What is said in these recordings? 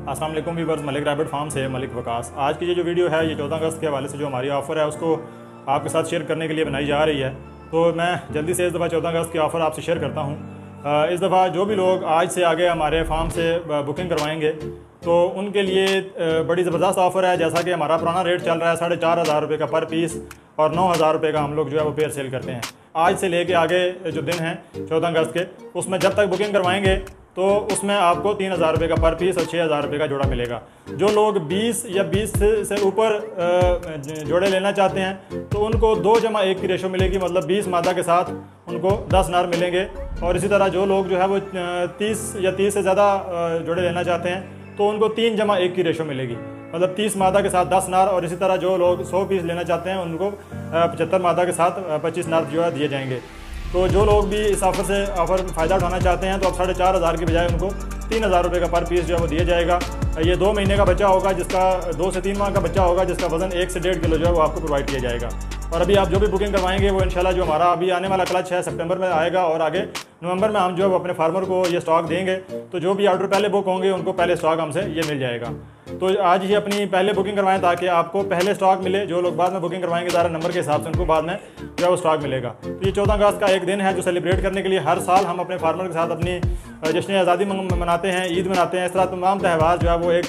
अस्सलाम वालेकुम viewers, Malik rabbit farm से मलिक वकास। आज की ये जो वीडियो है ये 14 अगस्त के हवाले से जो हमारी ऑफ़र है उसको आपके साथ शेयर करने के लिए बनाई जा रही है। तो मैं जल्दी से इस दफ़ा 14 अगस्त की ऑफ़र आपसे शेयर करता हूँ। इस दफ़ा जो भी लोग आज से आगे हमारे फार्म से बुकिंग करवाएंगे तो उनके लिए बड़ी ज़बरदस्त ऑफ़र है। जैसा कि हमारा पुराना रेट चल रहा है 4,500 रुपये का पर पीस और 9,000 रुपये का हम लोग जो है वो पेयर सेल करते हैं। आज से लेके आगे जो दिन हैं 14 अगस्त के, उसमें जब तक बुकिंग करवाएंगे तो उसमें आपको 3,000 रुपये का पर पीस और 6,000 रुपये का जोड़ा मिलेगा। जो लोग 20 या 20 से ऊपर जोड़े लेना चाहते हैं तो उनको 2/1 की रेशो मिलेगी, मतलब 20 मादा के साथ उनको 10 नार मिलेंगे। और इसी तरह जो लोग जो है वो 30 या 30 से ज़्यादा जोड़े लेना चाहते हैं तो उनको 3/1 की रेशो मिलेगी, मतलब 30 मादा के साथ 10 नार। और इसी तरह जो लोग 100 पीस लेना चाहते हैं उनको 75 मादा के साथ 25 नार जो है दिए जाएंगे। तो जो लोग भी इस ऑफ़र से फ़ायदा उठाना चाहते हैं तो अब 4,500 की बजाय उनको 3,000 रुपये का पर पीस जो है वो दिया जाएगा। ये 2 महीने का बच्चा होगा, जिसका 2 से 3 माह का बच्चा होगा, जिसका वज़न 1 से 1.5 किलो जो है वो आपको प्रोवाइड किया जाएगा। और अभी आप जो भी बुकिंग करवाएंगे वो इंशाल्लाह जो हमारा अभी आने वाला क्लच है सितंबर में आएगा और आगे नवंबर में हम जो है अपने फार्मर को ये स्टॉक देंगे। तो जो भी ऑर्डर पहले बुक होंगे उनको पहले स्टॉक हमसे ये मिल जाएगा। तो आज ही अपनी पहले बुकिंग करवाएं ताकि आपको पहले स्टॉक मिले। जो लोग बाद में बुकिंग करवाएंगे ज़्यादा नंबर के हिसाब से उनको बाद में जो है वो स्टॉक मिलेगा। तो ये 14 अगस्त का एक दिन है जो सेलिब्रेट करने के लिए हर साल हम अपने फार्मर के साथ अपनी जश्न आज़ादी मनाते हैं, ईद मनाते हैं। इस तरह तमाम त्यौहार जो है वो एक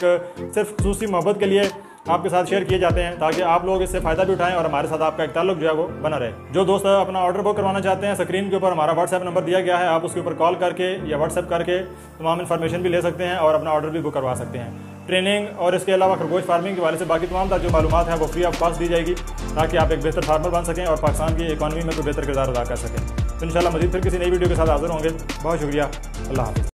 सिर्फ खुसूसी मोहब्बत के लिए आपके साथ शेयर किए जाते हैं ताकि आप लोग इससे फ़ायदा भी उठाएं और हमारे साथ आपका एक ताल्लुक जो है वो बना रहे। जो दोस्त अपना ऑर्डर बुक करवाना चाहते हैं, स्क्रीन के ऊपर हमारा व्हाट्सएप नंबर दिया गया है, आप उसके ऊपर कॉल करके या व्हाट्सएप करके तमाम इन्फॉर्मेशन भी ले सकते हैं और अपना ऑर्डर भी बुक करवा सकते हैं। ट्रेनिंग और इसके अलावा खरगोश फार्मिंग के वाले से बाकी तमाम जो मालूमात हैं वो फ्री ऑफ कॉस्ट दी जाएगी ताकि आप एक बेहतर फार्मर बन सकें और पाकिस्तान की इकॉनमी में कोई बेहतर किरदार अदा कर सकें। तो इंशाल्लाह मज़ीद फिर किसी नई वीडियो के साथ हाज़िर होंगे। बहुत शुक्रिया, अल्लाह हाफ़िज़।